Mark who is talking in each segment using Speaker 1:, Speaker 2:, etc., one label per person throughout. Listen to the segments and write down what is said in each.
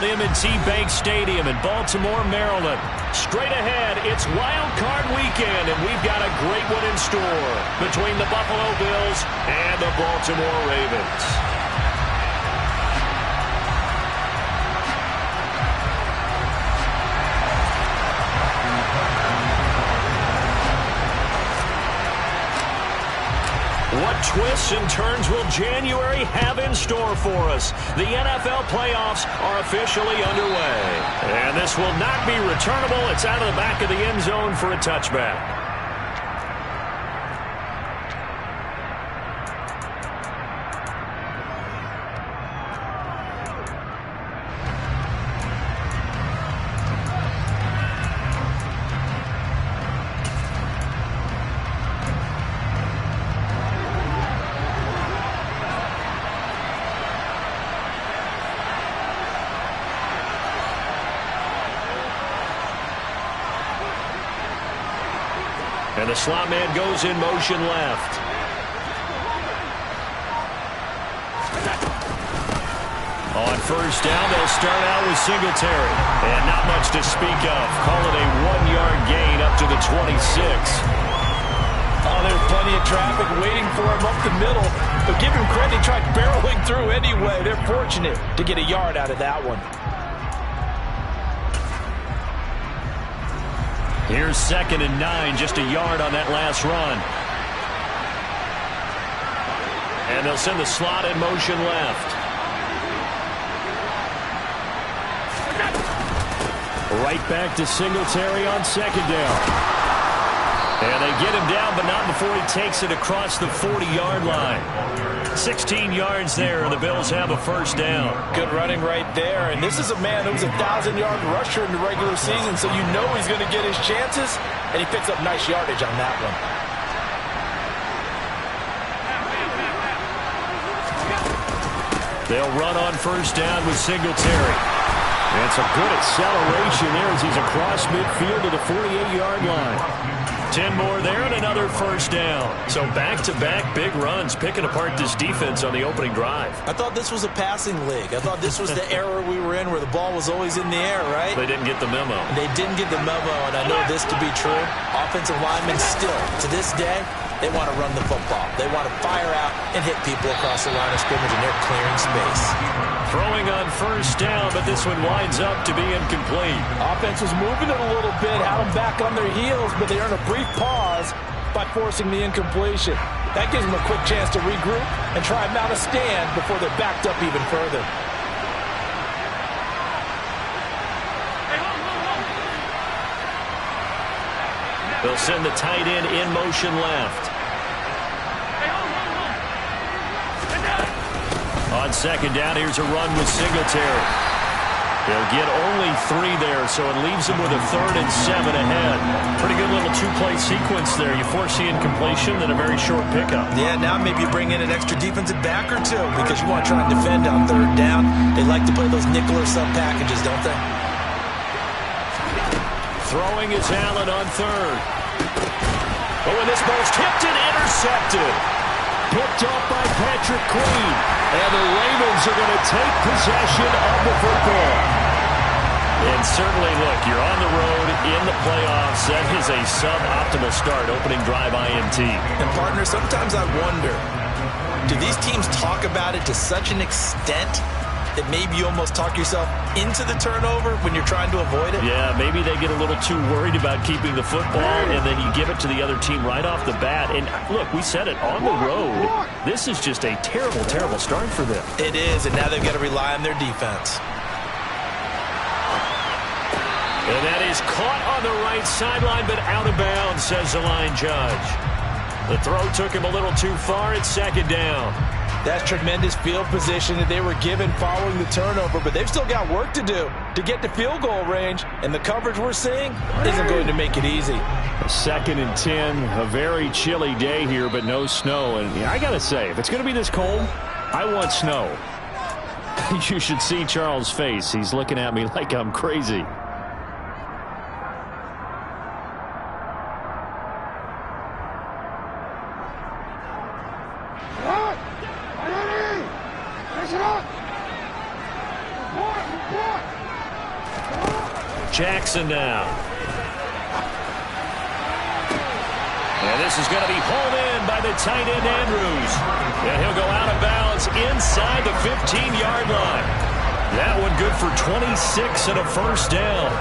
Speaker 1: at M&T Bank Stadium in Baltimore, Maryland. Straight ahead, it's Wild Card Weekend, and we've got a great one in store between the Buffalo Bills and the Baltimore Ravens. What twists and turns will January have in store for us? The NFL playoffs are officially underway. And this will not be returnable. It's out of the back of the end zone for a touchback. And the slot man goes in motion left. On first down, they'll start out with Singletary. And not much to speak of. Call it a 1-yard gain up to the 26.
Speaker 2: Oh, there's plenty of traffic waiting for him up the middle. But give him credit, he tried barreling through anyway. They're fortunate to get a yard out of that one.
Speaker 1: Here's 2nd and 9, just a yard on that last run. And they'll send the slot in motion left. Right back to Singletary on 2nd down. And they get him down, but not before he takes it across the 40-yard line. 16 yards there, and the Bills have a first down.
Speaker 2: Good running right there. And this is a man who was a 1,000-yard rusher in the regular season, so you know he's going to get his chances, and he picks up nice yardage on that one.
Speaker 1: They'll run on first down with Singletary. And some good acceleration there as he's across midfield to the 48-yard line. 10 more there and another first down. So back-to-back big runs, picking apart this defense on the opening drive.
Speaker 2: I thought this was a passing league. I thought this was the era we were in where the ball was always in the air, right?
Speaker 1: They didn't get the memo.
Speaker 2: They didn't get the memo, and I know this to be true. Offensive linemen still, to this day, they want to run the football. They want to fire out and hit people across the line of scrimmage, and they're clearing space.
Speaker 1: Throwing on first down, but this one winds up to be incomplete.
Speaker 2: Offense was moving it a little bit, had them back on their heels, but they earned a brief pause by forcing the incompletion. That gives them a quick chance to regroup and try and mount a stand before they're backed up even further.
Speaker 1: They'll send the tight end in motion left. On 2nd down, here's a run with Singletary. They'll get only 3 there, so it leaves them with a 3rd and 7 ahead. Pretty good little 2-play sequence there. You force the incompletion, then a very short pickup.
Speaker 2: Yeah, now maybe you bring in an extra defensive back or two because you want to try and defend on 3rd down. They like to play those nickel or sub packages, don't they?
Speaker 1: Throwing is Allen on 3rd. Oh, and this ball's tipped and intercepted. Picked off by Patrick Queen. And the Ravens are going to take possession of the football. And certainly, look, you're on the road in the playoffs. That is a suboptimal start, opening drive INT.
Speaker 2: And, partner, sometimes I wonder, do these teams talk about it to such an extent that maybe you almost talk yourself into the turnover when you're trying to avoid it?
Speaker 1: Yeah, maybe they get a little too worried about keeping the football, and then you give it to the other team right off the bat. And look, we said it, on the road, this is just a terrible, terrible start for them.
Speaker 2: It is, and now they've got to rely on their defense.
Speaker 1: And that is caught on the right sideline, but out of bounds, says the line judge. The throw took him a little too far. It's 2nd down.
Speaker 2: That's tremendous field position that they were given following the turnover, but they've still got work to do to get to field goal range, and the coverage we're seeing isn't going to make it easy.
Speaker 1: 2nd and 10, a very chilly day here, but no snow. And I got to say, if it's going to be this cold, I want snow. You should see Charles' face. He's looking at me like I'm crazy.
Speaker 3: Ready! Finish it up! Report! Report!
Speaker 1: Jackson now. And this is going to be hauled in by the tight end, Andrews. And he'll go out of bounds inside the 15-yard line. That one good for 26 and a first down.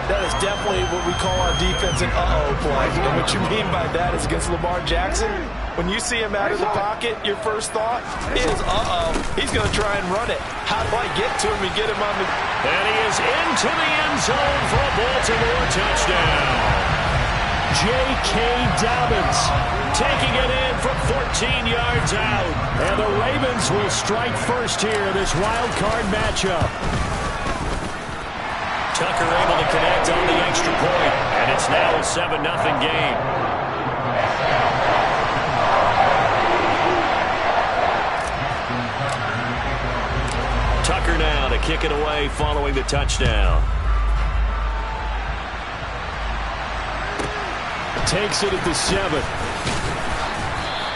Speaker 2: That is definitely what we call on defense an uh-oh play. And what you mean by that is against Lamar Jackson, when you see him out of the pocket, your first thought is, uh-oh, he's going to try and run it. How do I get to him and get him on the...
Speaker 1: And he is into the end zone for a Baltimore touchdown. J.K. Dobbins taking it in from 14 yards out. And the Ravens will strike first here in this wild card matchup. Tucker able to connect on the extra point, and it's now a 7-0 game. Tucker now to kick it away following the touchdown. Takes it at the 7.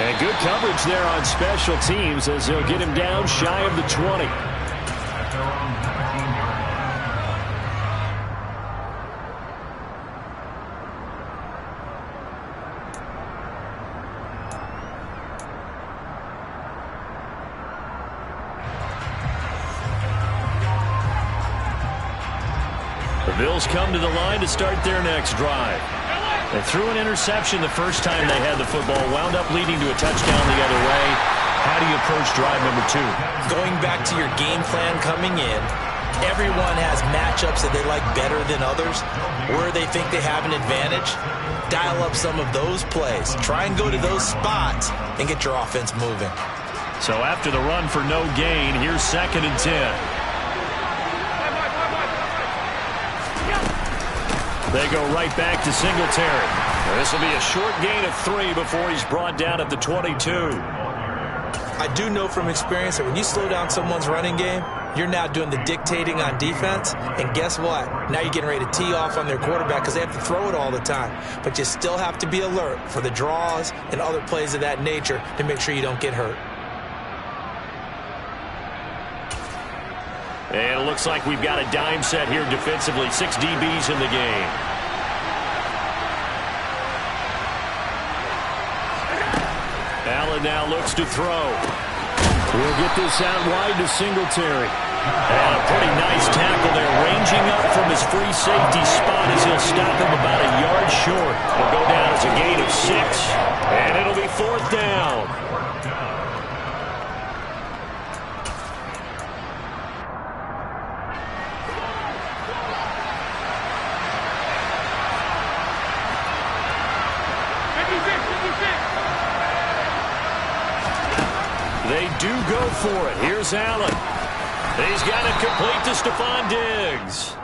Speaker 1: And good coverage there on special teams as they'll get him down shy of the 20. The Bills come to the line to start their next drive. They threw an interception the first time they had the football, wound up leading to a touchdown the other way. How do you approach drive number 2?
Speaker 2: Going back to your game plan coming in, everyone has matchups that they like better than others, where they think they have an advantage. Dial up some of those plays. Try and go to those spots and get your offense moving.
Speaker 1: So after the run for no gain, here's 2nd and 10. They go right back to Singletary. This will be a short gain of 3 before he's brought down at the 22.
Speaker 2: I do know from experience that when you slow down someone's running game, you're now doing the dictating on defense. And guess what? Now you're getting ready to tee off on their quarterback because they have to throw it all the time. But you still have to be alert for the draws and other plays of that nature to make sure you don't get hurt.
Speaker 1: And it looks like we've got a dime set here defensively. 6 DBs in the game. Allen now looks to throw. We'll get this out wide to Singletary. And a pretty nice tackle there, ranging up from his free safety spot as he'll stop him about a yard short. It'll go down as a gain of 6, and it'll be 4th down. They do go for it. Here's Allen. He's got it complete to Stephon Diggs.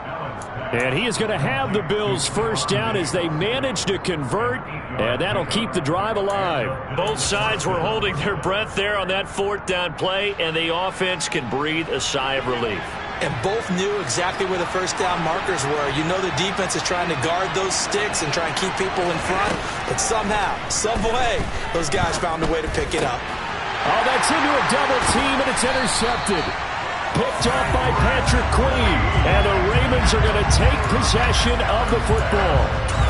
Speaker 1: And he is going to have the Bills first down as they manage to convert, and that'll keep the drive alive. Both sides were holding their breath there on that 4th down play, and the offense can breathe a sigh of relief.
Speaker 2: And both knew exactly where the first down markers were. You know the defense is trying to guard those sticks and try and keep people in front, but somehow, some way, those guys found a way to pick it up.
Speaker 1: Oh, that's into a double team, and it's intercepted. Picked off by Patrick Queen. And the Ravens are going to take possession of the football.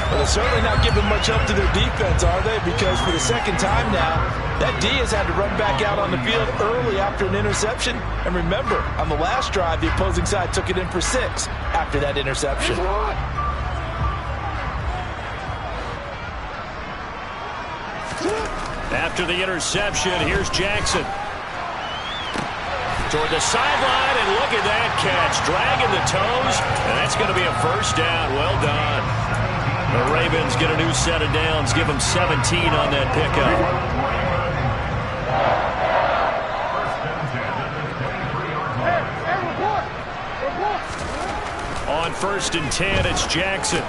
Speaker 2: Well, they're certainly not giving much up to their defense, are they? Because for the second time now, that D has had to run back out on the field early after an interception. And remember, on the last drive, the opposing side took it in for 6 after that interception.
Speaker 1: After the interception, here's Jackson. Toward the sideline, and look at that catch. Dragging the toes, and that's going to be a first down. Well done. The Ravens get a new set of downs. Give them 17 on that pickup. On 1st and 10, it's Jackson.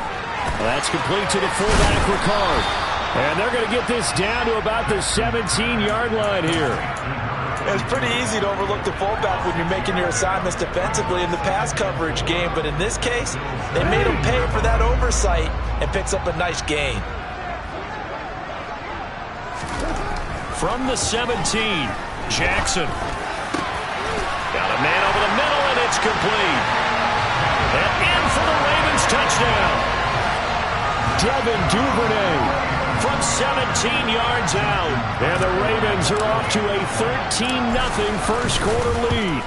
Speaker 1: That's complete to the fullback, Ricard. And they're going to get this down to about the 17-yard line here.
Speaker 2: It's pretty easy to overlook the fullback when you're making your assignments defensively in the pass coverage game. But in this case, they made him pay for that oversight and picks up a nice gain.
Speaker 1: From the 17, Jackson. Got a man over the middle, and it's complete. And in for the Ravens Devin Duvernay from 17 yards out. And the Ravens are off to a 13-0 first quarter lead.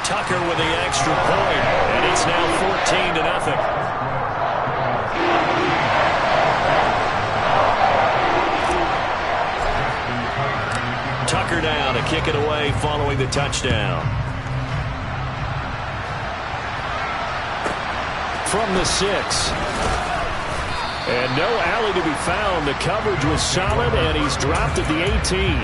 Speaker 1: Tucker with the extra point, and it's now 14-0. Tucker down to kick it away following the touchdown. From the 6. And no alley to be found. The coverage was solid, and he's dropped at the 18.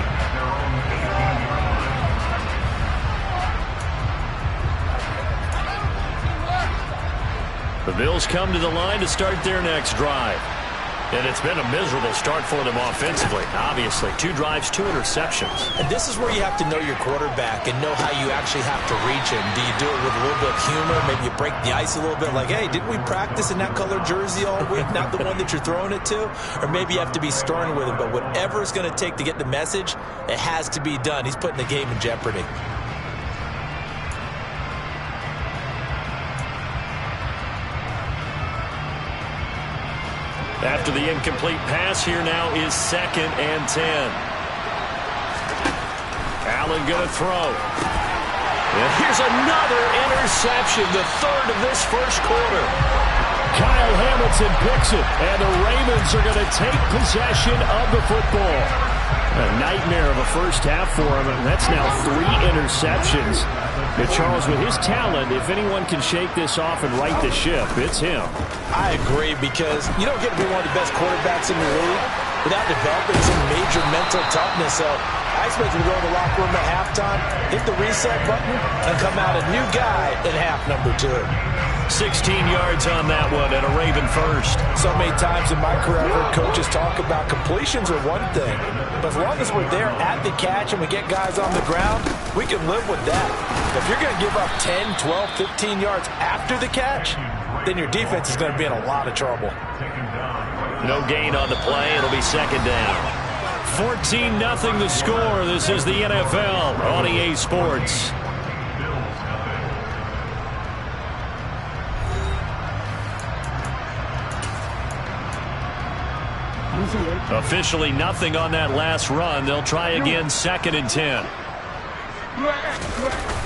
Speaker 1: The Bills come to the line to start their next drive. And it's been a miserable start for them offensively, obviously. 2 drives, 2 interceptions.
Speaker 2: And this is where you have to know your quarterback and know how you actually have to reach him. Do you do it with a little bit of humor? Maybe you break the ice a little bit like, hey, didn't we practice in that color jersey all week, not the one that you're throwing it to? Or maybe you have to be stern with him. But whatever it's going to take to get the message, it has to be done. He's putting the game in jeopardy.
Speaker 1: After the incomplete pass, here now is 2nd and 10. Allen going to throw. And here's another interception, the 3rd of this first quarter. Kyle Hamilton picks it, and the Ravens are going to take possession of the football. A nightmare of a first half for him, and that's now 3 interceptions. But Charles, with his talent, if anyone can shake this off and right the ship, it's him.
Speaker 2: I agree, because you don't get to be one of the best quarterbacks in the league without developing some major mental toughness. So I expect him to go in the locker room at halftime, hit the reset button, and come out a new guy in half number 2.
Speaker 1: 16 yards on that one and a Raven first.
Speaker 2: So many times in my career, I've heard coaches talk about completions are one thing, but as long as we're there at the catch and we get guys on the ground, we can live with that. If you're going to give up 10, 12, 15 yards after the catch, then your defense is going to be in a lot of trouble.
Speaker 1: No gain on the play. It'll be 2nd down. 14-0 the score. This is the NFL on EA Sports. Officially nothing on that last run. They'll try again 2nd and 10.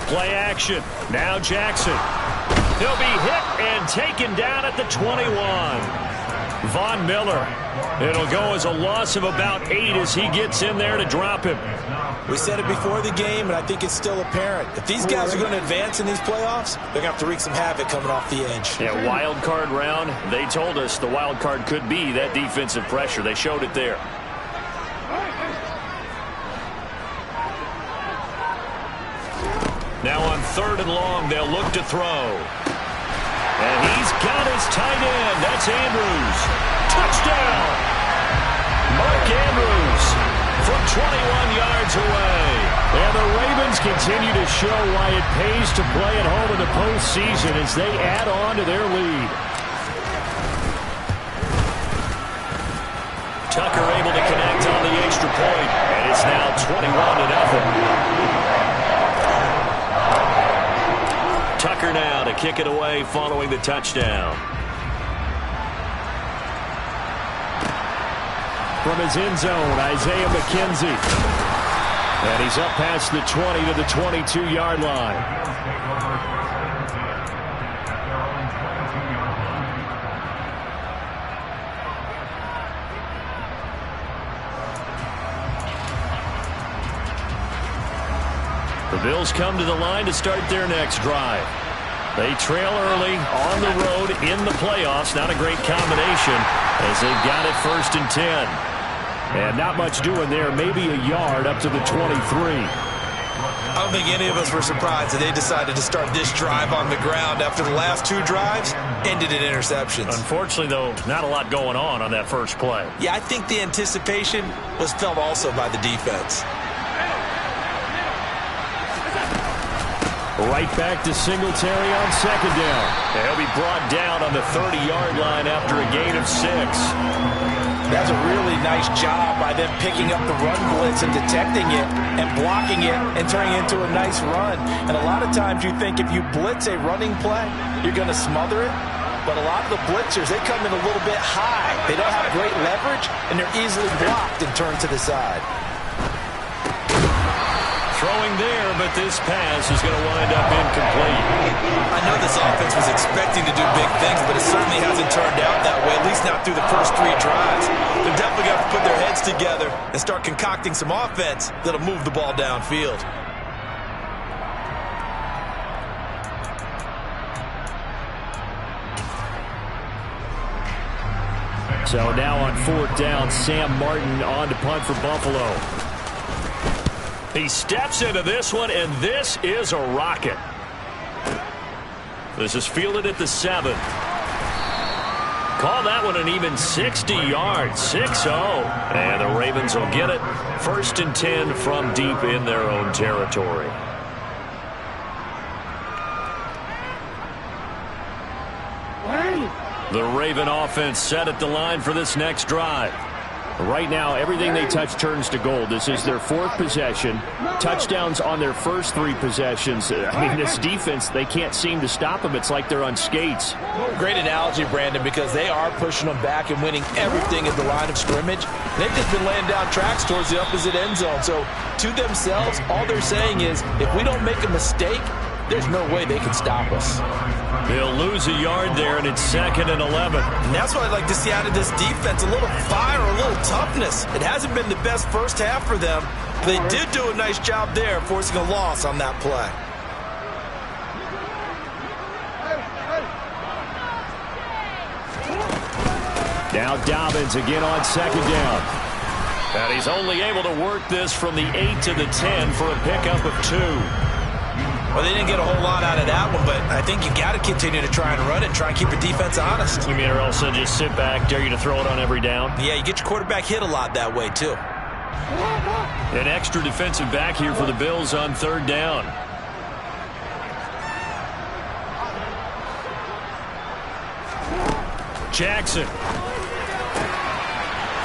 Speaker 1: Play action. Now Jackson. He'll be hit and taken down at the 21. Von Miller. It'll go as a loss of about 8 as he gets in there to drop him.
Speaker 2: We said it before the game, and I think it's still apparent. If these guys are going to advance in these playoffs, they're going to have to wreak some havoc coming off the edge.
Speaker 1: Yeah, wild card round. They told us the wild card could be that defensive pressure. They showed it there. Now on 3rd and long, they'll look to throw. And he's got his tight end. That's Andrews. Touchdown! Mark Andrews from 21 yards away. And the Ravens continue to show why it pays to play at home in the postseason as they add on to their lead. Tucker able to connect on the extra point, and it's now 21-0. Tucker now to kick it away following the touchdown. From his end zone, Isaiah McKenzie. And he's up past the 20 to the 22-yard line. The Bills come to the line to start their next drive. They trail early on the road in the playoffs. Not a great combination as they've got it 1st and 10. And not much doing there. Maybe a yard up to the 23.
Speaker 2: I don't think any of us were surprised that they decided to start this drive on the ground after the last 2 drives ended in interceptions.
Speaker 1: Unfortunately, though, not a lot going on that first play.
Speaker 2: Yeah, I think the anticipation was felt also by the defense.
Speaker 1: Right back to Singletary on 2nd down. And he'll be brought down on the 30-yard line after a gain of 6.
Speaker 2: That's a really nice job by them picking up the run blitz and detecting it and blocking it and turning it into a nice run. And a lot of times you think if you blitz a running play, you're going to smother it. but a lot of the blitzers, they come in a little bit high. They don't have great leverage, and they're easily blocked and turned to the side.
Speaker 1: Throwing there, but this pass is going to wind up incomplete.
Speaker 2: I know this offense was expecting to do big things, but it certainly hasn't turned out that way, at least not through the first 3 drives. They're definitely going to have to put their heads together and start concocting some offense that'll move the ball downfield.
Speaker 1: So now on 4th down, Sam Martin on to punt for Buffalo. He steps into this one, and this is a rocket. This is fielded at the 7. Call that one an even 60 yards, 6-0. And the Ravens will get it. 1st and 10 from deep in their own territory. The Raven offense set at the line for this next drive. Right now, everything they touch turns to gold. This is their 4th possession. Touchdowns on their first 3 possessions. I mean, this defense, they can't seem to stop them. It's like they're on skates.
Speaker 2: Great analogy, Brandon, because they are pushing them back and winning everything at the line of scrimmage. They've just been laying down tracks towards the opposite end zone. So, to themselves, all they're saying is, if we don't make a mistake, there's no way they can stop us.
Speaker 1: They'll lose a yard there, and it's 2nd and 11.
Speaker 2: And that's what I'd like to see out of this defense, a little fire, a little toughness. It hasn't been the best first half for them. They did do a nice job there, forcing a loss on that play.
Speaker 1: Now Dobbins again on 2nd down. And he's only able to work this from the 8 to the 10 for a pickup of 2.
Speaker 2: Well, they didn't get a whole lot out of that one, but I think you got to continue to try and run it and try and keep your defense honest.
Speaker 1: You mean or else just sit back, dare you to throw it on every down?
Speaker 2: Yeah, you get your quarterback hit a lot that way, too.
Speaker 1: An extra defensive back here for the Bills on 3rd down. Jackson.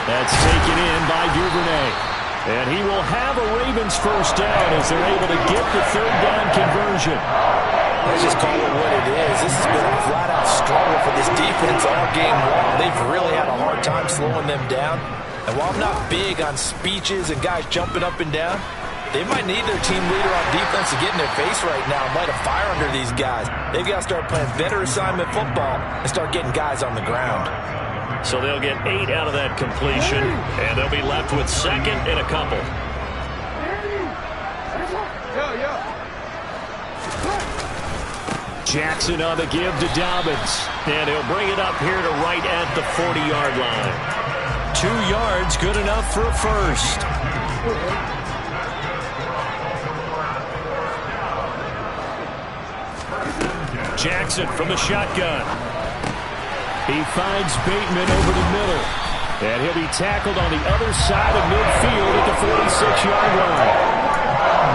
Speaker 1: That's taken in by Duvernay. And he will have a Ravens first down as they're able to get the 3rd down conversion.
Speaker 2: Let's just call it what it is. This has been a flat-out struggle for this defense all game long. They've really had a hard time slowing them down. And while I'm not big on speeches and guys jumping up and down, they might need their team leader on defense to get in their face right now and light a fire under these guys. They've got to start playing better assignment football and start getting guys on the ground.
Speaker 1: So they'll get 8 out of that completion, and they'll be left with 2nd and a couple. Jackson on the give to Dobbins, and he'll bring it up here to right at the 40-yard line. 2 yards, good enough for a first. Jackson from the shotgun. He finds Bateman over the middle. And he'll be tackled on the other side of midfield at the 46-yard line.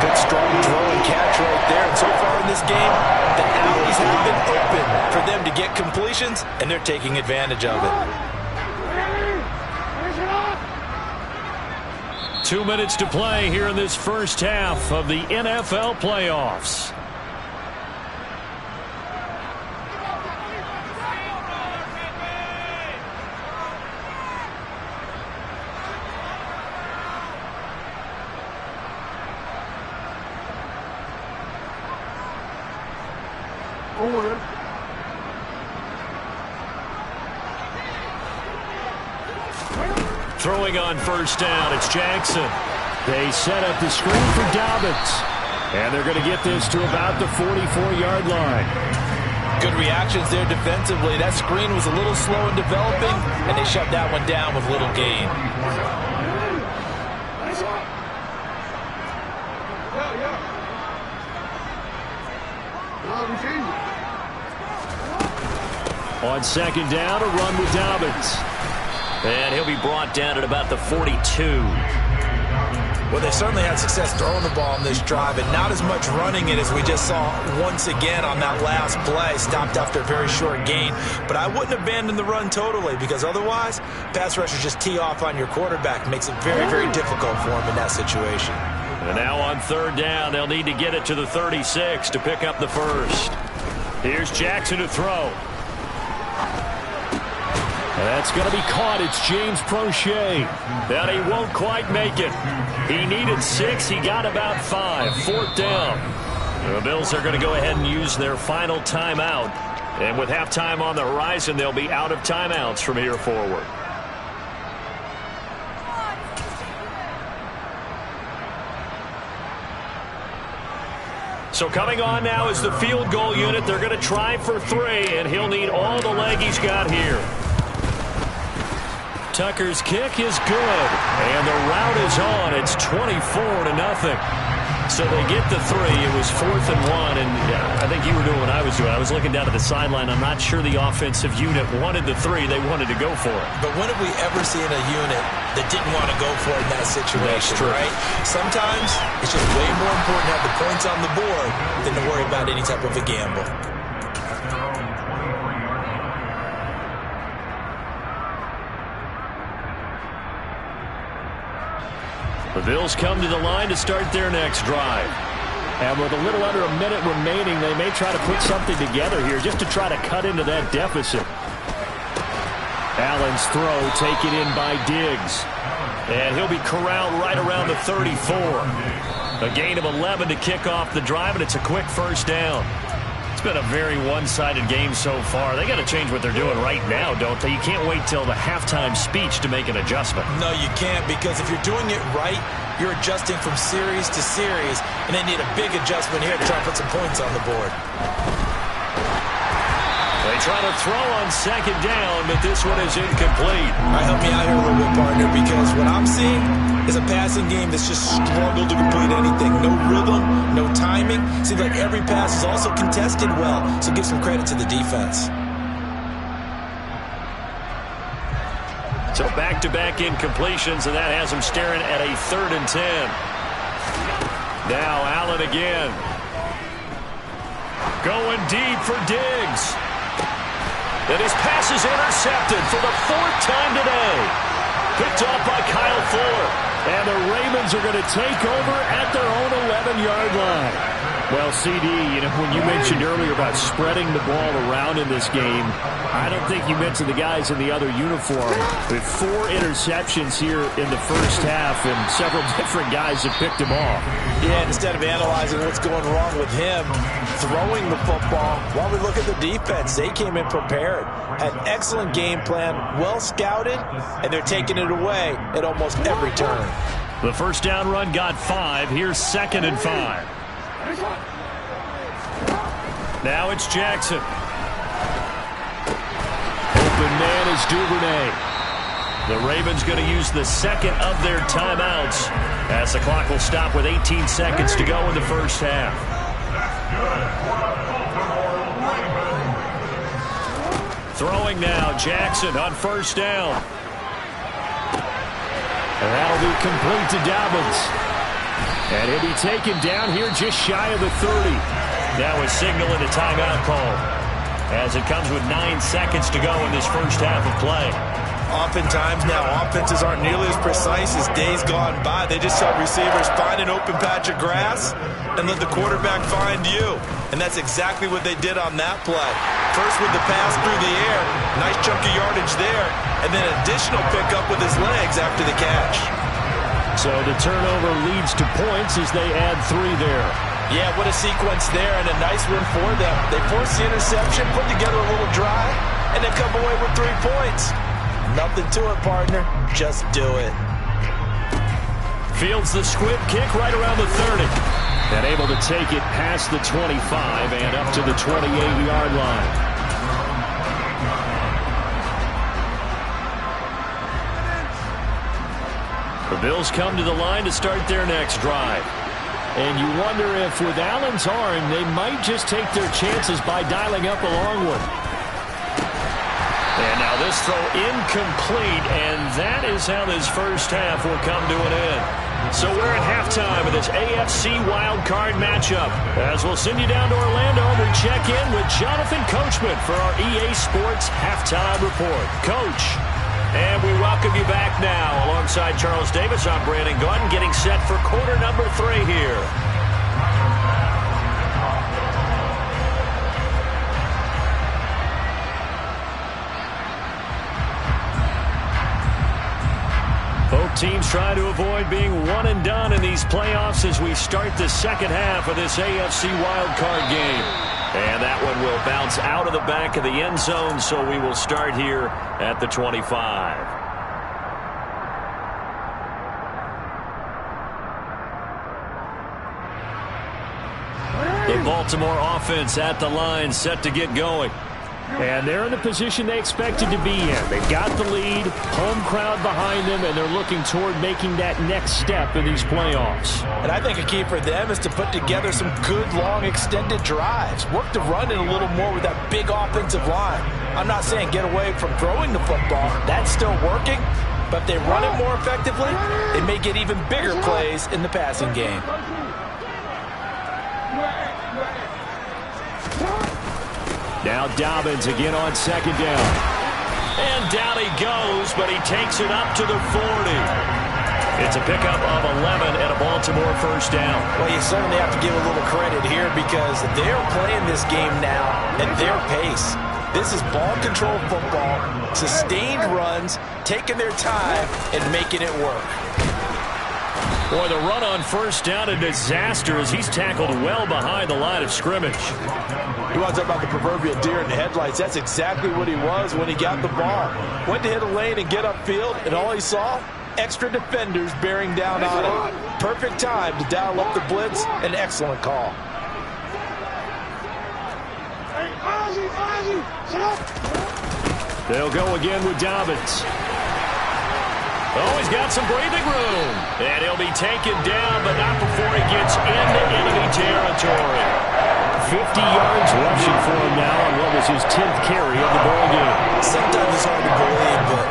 Speaker 2: Good strong throw and catch right there. And so far in this game, the alleys have been open for them to get completions, and they're taking advantage of it.
Speaker 1: 2 minutes to play here in this first half of the NFL playoffs. Throwing on first down, it's Jackson. They set up the screen for Dobbins. And they're going to get this to about the 44-yard line.
Speaker 2: Good reactions there defensively. That screen was a little slow in developing, and they shut that one down with little gain.
Speaker 1: On 2nd down, a run with Dobbins. And he'll be brought down at about the 42.
Speaker 2: Well, they certainly had success throwing the ball on this drive, and not as much running it as we just saw once again on that last play. Stopped after a very short gain. But I wouldn't abandon the run totally, because otherwise, pass rushers just tee off on your quarterback. Makes it very, very difficult for him in that situation.
Speaker 1: And now on 3rd down, they'll need to get it to the 36 to pick up the first. Here's Jackson to throw. That's going to be caught. It's James Prochet. And he won't quite make it. He needed 6. He got about 5. 4th down. The Bills are going to go ahead and use their final timeout. And with halftime on the horizon, they'll be out of timeouts from here forward. So coming on now is the field goal unit. They're going to try for 3, and he'll need all the leg he's got here. Tucker's kick is good, and the route is on. It's 24-0. So they get the 3. It was 4th and 1, and I think you were doing what I was doing. I was looking down at the sideline. I'm not sure the offensive unit wanted the 3. They wanted to go for it.
Speaker 2: But when have we ever seen a unit that didn't want to go for it in that situation, right? Sometimes it's just way more important to have the points on the board than to worry about any type of a gamble.
Speaker 1: The Bills come to the line to start their next drive. And with a little under a minute remaining, they may try to put something together here just to try to cut into that deficit. Allen's throw taken in by Diggs. And he'll be corralled right around the 34. A gain of 11 to kick off the drive, and it's a quick first down. It's been a very one-sided game so far. They got to change what they're doing right now, don't they? You can't wait till the halftime speech to make an adjustment.
Speaker 2: No, you can't, because if you're doing it right, you're adjusting from series to series, and they need a big adjustment here to try to put some points on the board.
Speaker 1: They try to throw on 2nd down, but this one is incomplete.
Speaker 2: All right, help me out here a little bit, partner, because what I'm seeing is a passing game that's just struggled to complete anything. No rhythm, no timing. Seems like every pass is also contested well, so give some credit to the defense.
Speaker 1: So back-to-back incompletions, and that has them staring at a 3rd and 10. Now Allen again. Going deep for Diggs. And his pass is intercepted for the 4th time today. Picked off by Kyle Fuller. And the Ravens are going to take over at their own 11-yard line. Well, CD, when you mentioned earlier about spreading the ball around in this game, I don't think you mentioned the guys in the other uniform. With 4 interceptions here in the first half, and several different guys have picked him off.
Speaker 2: Yeah, instead of analyzing what's going wrong with him, throwing the football, while we look at the defense, they came in prepared, had an excellent game plan, well scouted, and they're taking it away at almost every turn.
Speaker 1: The first down run got 5. Here's 2nd and 5. Now it's Jackson. Open man is Duvernay. The Ravens going to use the 2nd of their timeouts as the clock will stop with 18 seconds to go in the first half. Throwing now, Jackson on 1st down. And that'll be complete to Dobbins. And he'll be taken down here just shy of the 30. That was signaling a timeout call, as it comes with 9 seconds to go in this first half of play.
Speaker 2: Oftentimes now, offenses aren't nearly as precise as days gone by. They just tell receivers, find an open patch of grass and let the quarterback find you. And that's exactly what they did on that play. First with the pass through the air, nice chunk of yardage there, and then additional pickup with his legs after the catch.
Speaker 1: So the turnover leads to points as they add 3 there.
Speaker 2: Yeah, what a sequence there, and a nice win for them. They forced the interception, put together a little drive, and then come away with 3 points. Nothing to it, partner. Just do it.
Speaker 1: Fields the squib kick right around the 30. And able to take it past the 25 and up to the 28-yard line. The Bills come to the line to start their next drive. And you wonder if with Allen's arm, they might just take their chances by dialing up a long one. And now this throw incomplete, and that is how this first half will come to an end. So we're at halftime of this AFC wildcard matchup. As we'll send you down to Orlando, we check in with Jonathan Coachman for our EA Sports Halftime Report. Coach. And we welcome you back now. Alongside Charles Davis, I'm Brandon Gaudin, getting set for quarter number 3 here. teams trying to avoid being one and done in these playoffs as we start the second half of this AFC wildcard game. And that one will bounce out of the back of the end zone, so we will start here at the 25. The Baltimore offense at the line, set to get going.
Speaker 3: And they're in the position they expected to be in. They've got the lead, home crowd behind them, and they're looking toward making that next step in these playoffs.
Speaker 2: And I think a key for them is to put together some good, long, extended drives. Work to run it a little more with that big offensive line. I'm not saying get away from throwing the football. That's still working. But if they run it more effectively, they may get even bigger plays in the passing game.
Speaker 3: Now Dobbins again on second down.
Speaker 1: And down he goes, but he takes it up to the 40. It's a pickup of 11 and a Baltimore first down.
Speaker 2: Well, you certainly have to give a little credit here because they're playing this game now at their pace. This is ball control football, sustained runs, taking their time and making it work.
Speaker 1: Boy, the run on first down, a disaster as he's tackled well behind the line of scrimmage.
Speaker 2: You want to talk about the proverbial deer in the headlights. That's exactly what he was when he got the ball. Went to hit a lane and get upfield, and all he saw, extra defenders bearing down on him. Perfect time to dial up the blitz. An excellent call.
Speaker 3: They'll go again with Dobbins.
Speaker 1: Oh, he's got some breathing room. And he'll be taken down, but not before he gets into enemy territory.
Speaker 3: 50 yards rushing for him now on what was his 10th carry of the ball game.
Speaker 2: Sometimes it's hard to believe, but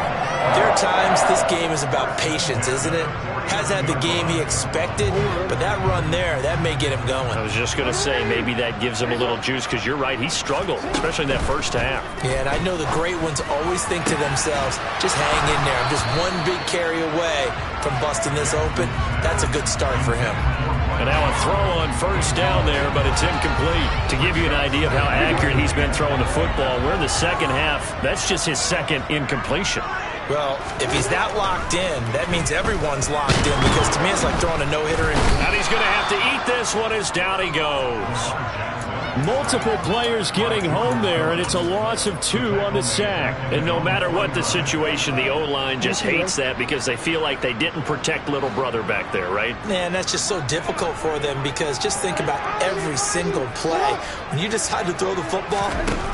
Speaker 2: there are times this game is about patience, isn't it? Has had the game he expected, but that run there, that may get him going.
Speaker 1: I was just going to say, maybe that gives him a little juice, because you're right, he struggled, especially in that first half.
Speaker 2: Yeah, and I know the great ones always think to themselves, just hang in there. I'm just one big carry away from busting this open. That's a good start for him.
Speaker 1: And now a throw on first down there, but it's incomplete. To give you an idea of how accurate he's been throwing the football, we're in the second half. That's just his second incompletion.
Speaker 2: Well, if he's that locked in, that means everyone's locked in, because to me it's like throwing a no-hitter.
Speaker 1: And he's going to have to eat this one as down he goes.
Speaker 3: Multiple players getting home there, and it's a loss of 2 on the sack.
Speaker 1: And no matter what the situation, the O-line just hates that because they feel like they didn't protect little brother back there, right?
Speaker 2: Man, that's just so difficult for them, because just think about every single play. When you decide to throw the football,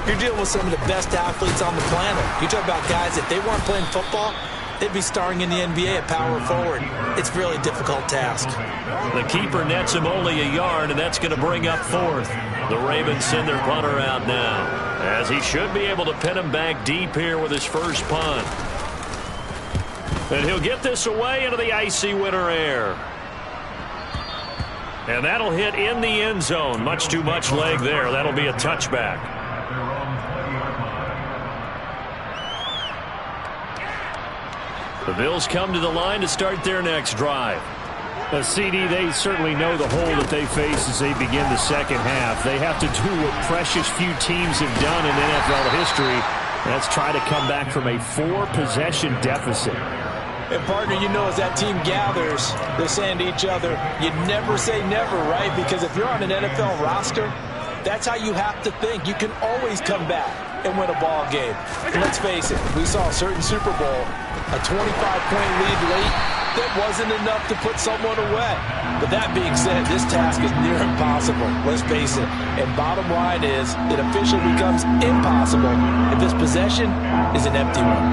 Speaker 2: you're dealing with some of the best athletes on the planet. You talk about guys, if they weren't playing football, they'd be starring in the NBA at power forward. It's a really difficult task.
Speaker 1: The keeper nets him only a yard, and that's going to bring up 4th. The Ravens send their punter out now, as he should be able to pin him back deep here with his first punt. And he'll get this away into the icy winter air. And that'll hit in the end zone. Much too much leg there. That'll be a touchback. The Bills come to the line to start their next drive.
Speaker 3: CD, they certainly know the hole that they face as they begin the second half. They have to do what precious few teams have done in NFL history. That's try to come back from a 4-possession deficit.
Speaker 2: And, partner, you know, as that team gathers, they're saying to each other, you never say never, right? Because if you're on an NFL roster, that's how you have to think. You can always come back and win a ball game. And let's face it, we saw a certain Super Bowl, a 25-point lead late. That wasn't enough to put someone away. But that being said, this task is near impossible. Let's face it. And bottom line is, it officially becomes impossible if this possession is an empty one.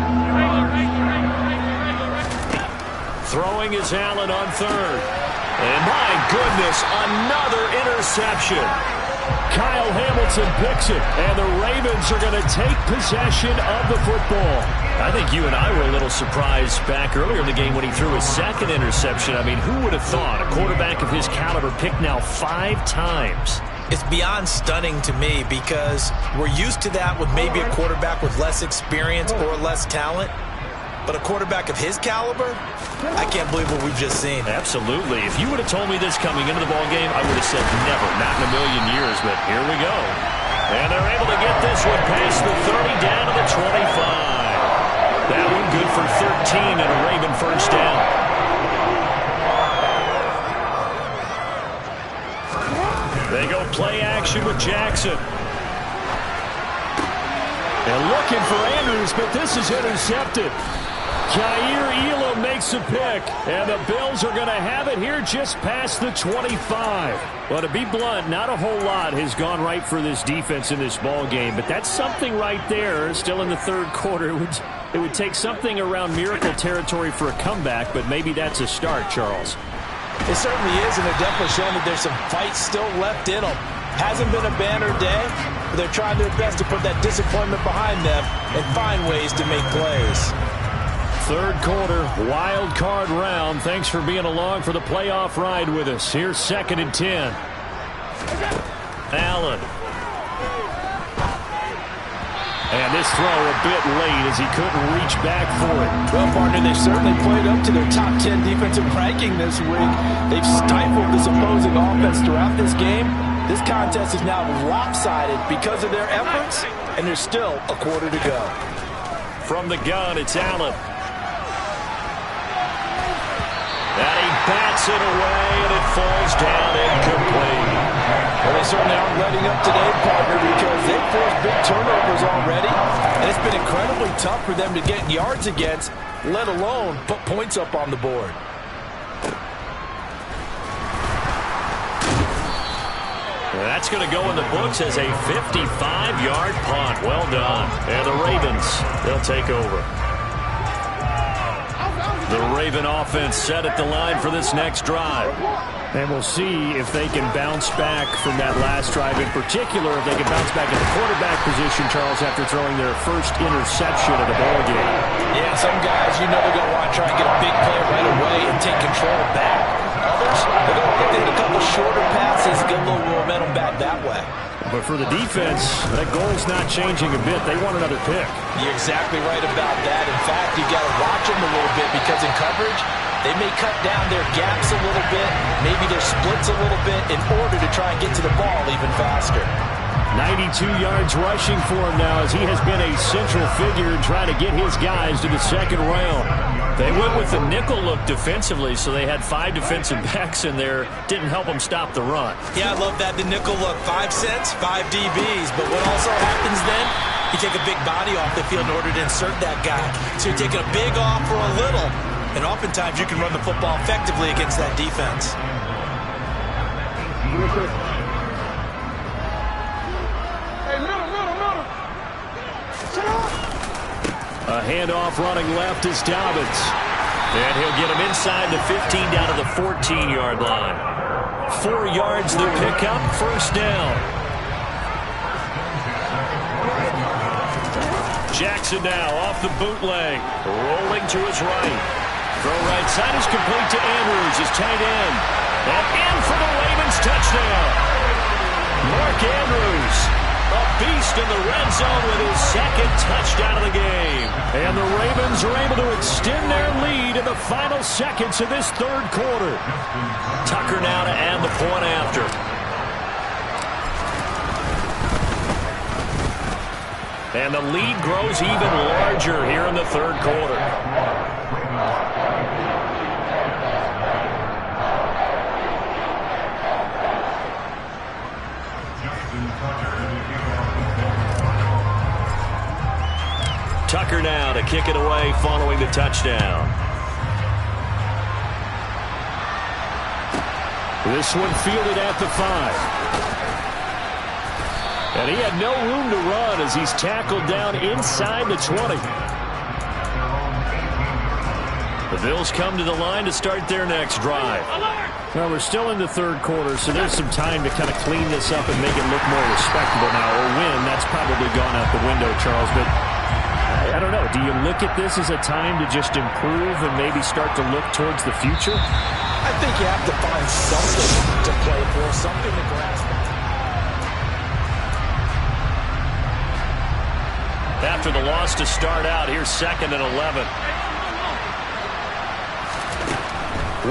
Speaker 1: Throwing is Allen on 3rd. And my goodness, another interception.
Speaker 3: Kyle Hamilton picks it, and the Ravens are going to take possession of the football.
Speaker 1: I think you and I were a little surprised back earlier in the game when he threw his second interception. I mean, who would have thought a quarterback of his caliber picked now 5 times?
Speaker 2: It's beyond stunning to me, because we're used to that with maybe a quarterback with less experience or less talent. But a quarterback of his caliber, I can't believe what we've just seen.
Speaker 1: Absolutely. If you would have told me this coming into the ballgame, I would have said never, not in a million years, but here we go. And they're able to get this one past the 30 down to the 25. That one good
Speaker 3: for 13 and a Raven first down. They go play action with Jackson. And looking for Andrews, but this is intercepted. Jair Elam makes a pick, and the Bills are going to have it here just past the 25. Well, to be blunt, not a whole lot has gone right for this defense in this ball game, but that's something right there. Still in the third quarter, it would take something around miracle territory for a comeback, but maybe that's a start, Charles.
Speaker 2: It certainly is, and they're definitely showing that there's some fight still left in them. Hasn't been a banner day, but they're trying their best to put that disappointment behind them and find ways to make plays.
Speaker 3: Third quarter, wild card round. Thanks for being along for the playoff ride with us. Here's 2nd and 10. Allen. And this throw a bit late as he couldn't reach back for it.
Speaker 2: Well, partner, they've certainly played up to their top 10 defensive ranking this week. They've stifled this opposing offense throughout this game. This contest is now lopsided because of their efforts, and there's still a quarter to go.
Speaker 3: From the gun, it's Allen. And he bats it away, and it falls down incomplete.
Speaker 2: Well, they certainly aren't letting up today, partner, because they've forced big turnovers already, and it's been incredibly tough for them to get yards against, let alone put points up on the board.
Speaker 3: That's going to go in the books as a 55-yard punt. Well done. And the Ravens, they'll take over. The Raven offense set at the line for this next drive. And we'll see if they can bounce back from that last drive. In particular, if they can bounce back at the quarterback position, Charles, after throwing their first interception of the ballgame.
Speaker 2: Yeah, some guys, you know they're going to want to try and get a big play right away and take control back. Others, they're going to look at a couple shorter passes and get a little momentum back that way.
Speaker 3: But for the defense, that goal's not changing a bit. They want another pick.
Speaker 2: You're exactly right about that. In fact, you got to watch them a little bit because in coverage, they may cut down their gaps a little bit, maybe their splits a little bit in order to try and get to the ball even faster.
Speaker 3: 92 yards rushing for him now as he has been a central figure in trying to get his guys to the second round. They went with the nickel look defensively, so they had 5 defensive backs in there. Didn't help them stop the run.
Speaker 2: Yeah, I love that, the nickel look. 5 cents, 5 DBs. But what also happens then, you take a big body off the field in order to insert that guy. So you're taking a big off for a little. And oftentimes you can run the football effectively against that defense.
Speaker 3: A handoff running left is Dobbins. And he'll get him inside the 15 down to the 14-yard line. 4 yards the pickup, first down. Jackson now off the bootleg, rolling to his right. Throw right side is complete to Andrews, his tight end. And in for the Ravens touchdown. Mark Andrews, a beast in the red zone with his second touchdown of the game. And the Ravens are able to extend their lead in the final seconds of this third quarter. Tucker now to add the point after. And the lead grows even larger here in the third quarter. Tucker now to kick it away following the touchdown. This one fielded at the 5. And he had no room to run as he's tackled down inside the 20. The Bills come to the line to start their next drive. Well, we're still in the third quarter, so there's some time to kind of clean this up and make it look more respectable now. Or win, that's probably gone out the window, Charles. But I don't know. Do you look at this as a time to just improve and maybe start to look towards the future?
Speaker 2: I think you have to find something to play for, something to grasp.
Speaker 3: After the loss to start out, here's 2nd and 11.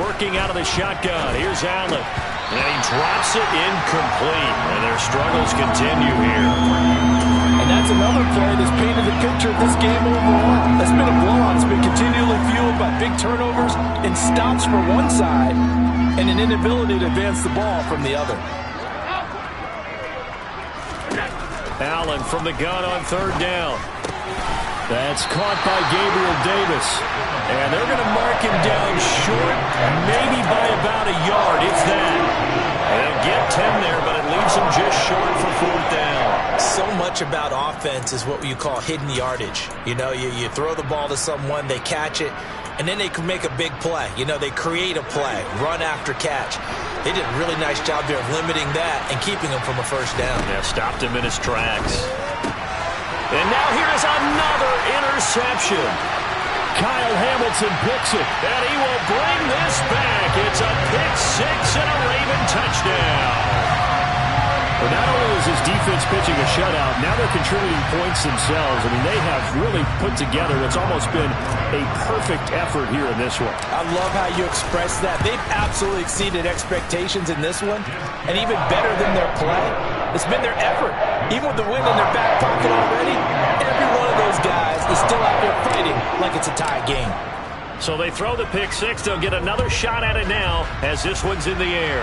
Speaker 3: Working out of the shotgun, here's Allen. And he drops it incomplete. And their struggles continue here.
Speaker 2: And that's another play that's painted the picture of this game overall. That's been a blowout. It's been continued. about big turnovers and stops for one side and an inability to advance the ball from the other.
Speaker 3: Allen from the gun on third down. That's caught by Gabriel Davis. And they're going to mark him down short, maybe by about a yard, if that. They'll get 10 there, but it leaves them just short for fourth down.
Speaker 2: So much about offense is what you call hidden yardage. You know, you throw the ball to someone, they catch it, and then they can make a big play. You know, they create a play, run after catch. They did a really nice job there of limiting that and keeping him from a first down.
Speaker 3: Yeah, stopped him in his tracks. And now here is another interception. Kyle Hamilton picks it, and he will bring this back. It's a pick six and a Raven touchdown. But not only is his defense pitching a shutout, now they're contributing points themselves. I mean, they have really put together what's almost been a perfect effort here in this one.
Speaker 2: I love how you express that. They've absolutely exceeded expectations in this one, and even better than their play, it's been their effort. Even with the win in their back pocket already, every one of those guys is still out there fighting like it's a tie game.
Speaker 3: So they throw the pick six. They'll get another shot at it now as this one's in the air.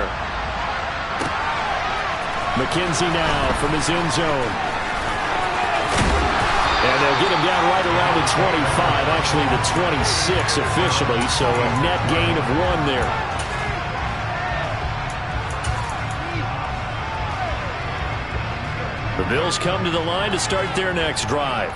Speaker 3: McKenzie now from his end zone. And they'll get him down right around the 25, actually the 26 officially, so a net gain of 1 there. The Bills come to the line to start their next drive.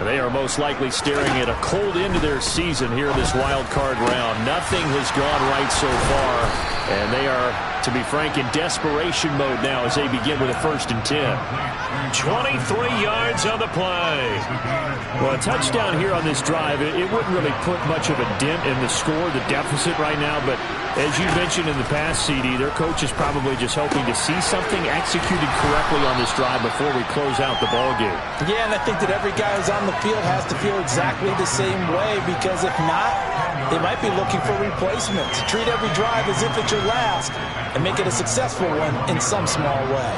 Speaker 3: They are most likely staring at a cold end to their season here in this wild card round. Nothing has gone right so far, and they are, to be frank, in desperation mode now as they begin with a 1st and 10. 23 yards on the play. Well, a touchdown here on this drive, it wouldn't really put much of a dent in the score, the deficit right now, but as you mentioned in the past, CD, their coach is probably just hoping to see something executed correctly on this drive before we close out the ball game.
Speaker 2: Yeah, and I think that every guy who's on the field has to feel exactly the same way, because if not, they might be looking for replacements. Treat every drive as if it's your last and make it a successful one in some small way.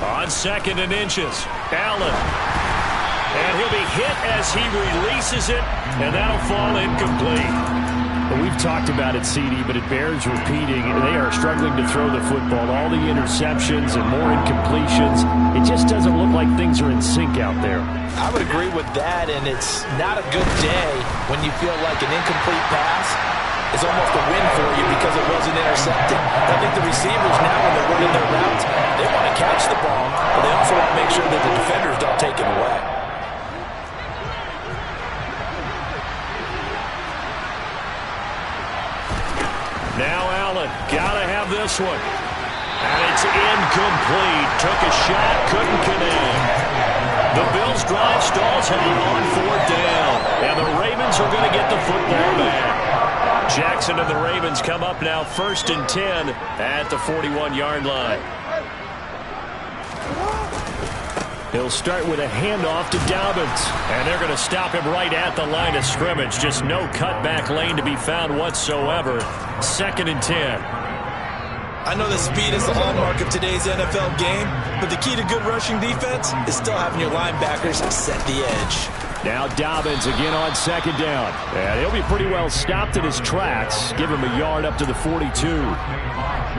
Speaker 3: On 2nd and inches, Allen. And he'll be hit as he releases it, and that'll fall incomplete. Well, we've talked about it, CD, but it bears repeating. They are struggling to throw the football. All the interceptions and more incompletions. It just doesn't look like things are in sync out there.
Speaker 2: I would agree with that, and it's not a good day when you feel like an incomplete pass is almost a win for you because it wasn't intercepted. I think the receivers now, when they're running their routes, they want to catch the ball, but they also want to make sure that the defenders don't take it away.
Speaker 3: Now Allen, gotta have this one. And it's incomplete. Took a shot, couldn't connect. The Bills drive stalls out on 4th down. And the Ravens are going to get the football back. Jackson and the Ravens come up now 1st and 10 at the 41-yard line. He'll start with a handoff to Dobbins. And they're going to stop him right at the line of scrimmage. Just no cutback lane to be found whatsoever. 2nd and 10.
Speaker 2: I know that speed is the hallmark of today's NFL game, but the key to good rushing defense is still having your linebackers set the edge.
Speaker 3: Now Dobbins again on 2nd down. And he'll be pretty well stopped in his tracks. Give him a yard up to the 42.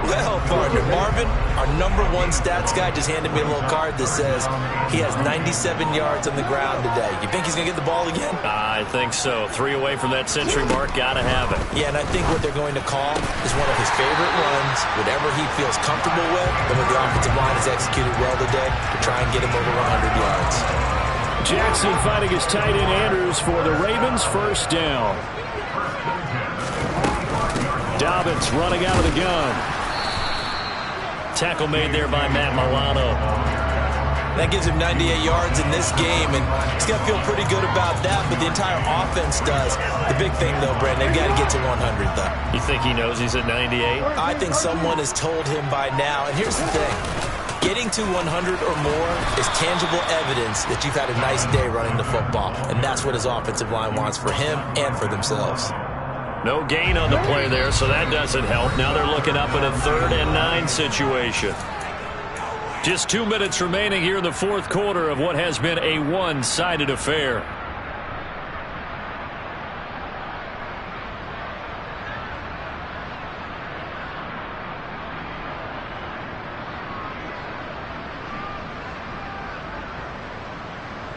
Speaker 2: Well, partner, Marvin, our #1 stats guy just handed me a little card that says he has 97 yards on the ground today. You think he's going to get the ball again?
Speaker 3: I think so. 3 away from that century mark. Got to have it.
Speaker 2: Yeah, and I think what they're going to call is one of his favorite runs, whatever he feels comfortable with, and when the offensive line is executed well today, to try and get him over 100 yards.
Speaker 3: Jackson finding his tight end Andrews for the Ravens. 1st down. Dobbins running out of the gun. Tackle made there by Matt Milano.
Speaker 2: That gives him 98 yards in this game, and he's got to feel pretty good about that, but the entire offense does. The big thing, though, Brandon, they've got to get to 100, though.
Speaker 3: You think he knows he's at 98?
Speaker 2: I think someone has told him by now, and here's the thing. Getting to 100 or more is tangible evidence that you've had a nice day running the football, and that's what his offensive line wants for him and for themselves.
Speaker 3: No gain on the play there, so that doesn't help. Now they're looking up in a 3rd and 9 situation. Just 2 minutes remaining here in the fourth quarter of what has been a one-sided affair.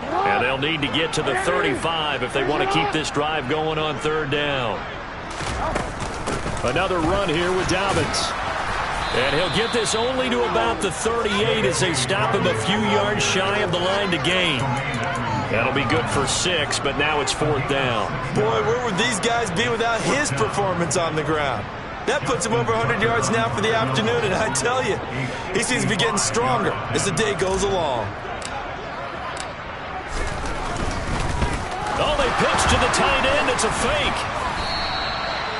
Speaker 3: And they'll need to get to the 35 if they want to keep this drive going on third down. Another run here with Dobbins. And he'll get this only to about the 38 as they stop him a few yards shy of the line to gain. That'll be good for 6, but now it's fourth down.
Speaker 2: Boy, where would these guys be without his performance on the ground? That puts him over 100 yards now for the afternoon, and I tell you, he seems to be getting stronger as the day goes along.
Speaker 3: Oh, they pitch to the tight end. It's a fake.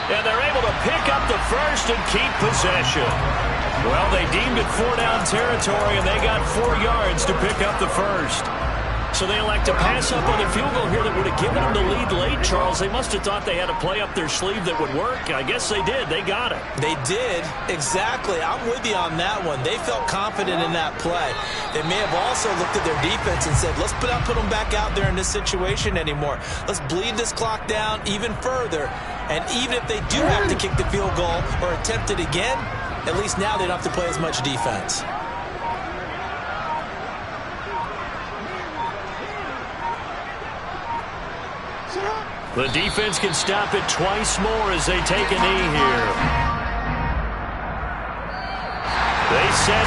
Speaker 3: And they're able to pick up the first and keep possession. Well, they deemed it 4-down territory, and they got 4 yards to pick up the first. So they elect to pass up on the field goal here that would have given them the lead late, Charles. They must have thought they had a play up their sleeve that would work. I guess they did. They got it.
Speaker 2: They did. Exactly. I'm with you on that one. They felt confident in that play. They may have also looked at their defense and said, let's not put them back out there in this situation anymore. Let's bleed this clock down even further. And even if they do have to kick the field goal or attempt it again, at least now they don't have to play as much defense.
Speaker 3: The defense can stop it twice more as they take a knee here. They said